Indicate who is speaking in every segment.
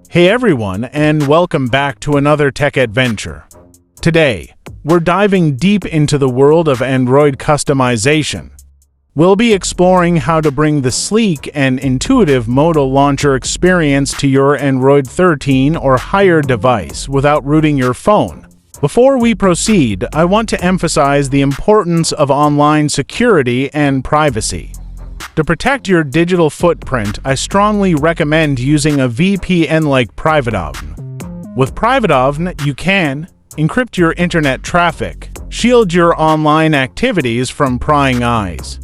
Speaker 1: Hey everyone, and welcome back to another tech adventure. Today, we're diving deep into the world of Android customization. We'll be exploring how to bring the sleek and intuitive Moto Launcher experience to your Android 13 or higher device without rooting your phone. Before we proceed, I want to emphasize the importance of online security and privacy. To protect your digital footprint, I strongly recommend using a VPN like PrivadoVPN. With PrivadoVPN, you can encrypt your internet traffic, shield your online activities from prying eyes,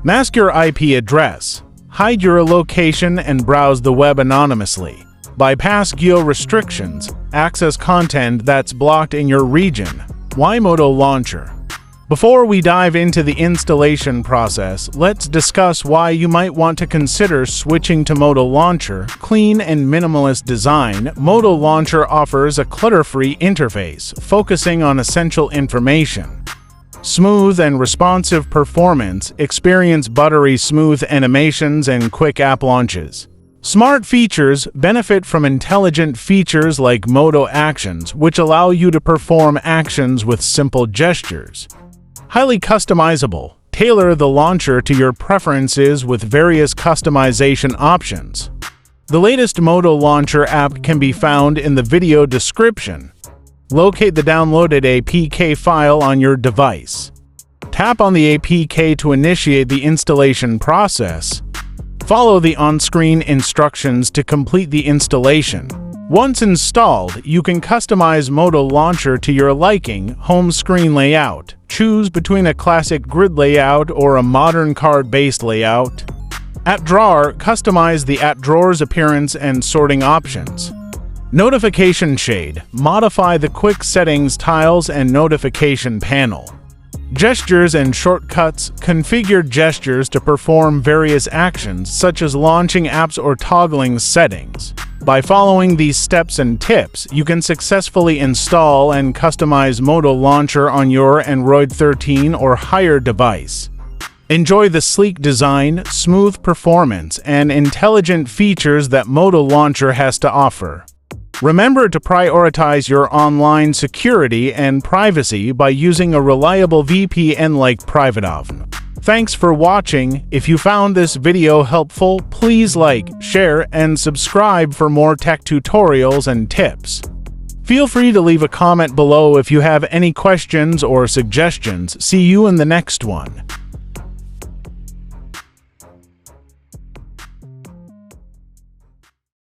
Speaker 1: mask your IP address, hide your location and browse the web anonymously, bypass geo restrictions, access content that's blocked in your region. Why Moto Launcher? Before we dive into the installation process, let's discuss why you might want to consider switching to Moto Launcher. Clean and minimalist design, Moto Launcher offers a clutter-free interface, focusing on essential information. Smooth and responsive performance, experience buttery smooth animations and quick app launches. Smart features benefit from intelligent features like Moto Actions, which allow you to perform actions with simple gestures. Highly customizable. Tailor the launcher to your preferences with various customization options. The latest Moto Launcher app can be found in the video description. Locate the downloaded APK file on your device. Tap on the APK to initiate the installation process. Follow the on-screen instructions to complete the installation. Once installed, you can customize Moto Launcher to your liking. Home screen layout. Choose between a classic grid layout or a modern card-based layout. At Drawer, customize the at drawer's appearance and sorting options. Notification shade. Modify the quick settings tiles and notification panel. Gestures and shortcuts. Configure gestures to perform various actions such as launching apps or toggling settings. By following these steps and tips, you can successfully install and customize Moto Launcher on your Android 13 or higher device. Enjoy the sleek design, smooth performance, and intelligent features that Moto Launcher has to offer. Remember to prioritize your online security and privacy by using a reliable VPN like PrivadoVPN. Thanks for watching. If you found this video helpful, please like, share, and subscribe for more tech tutorials and tips. Feel free to leave a comment below if you have any questions or suggestions. See you in the next one.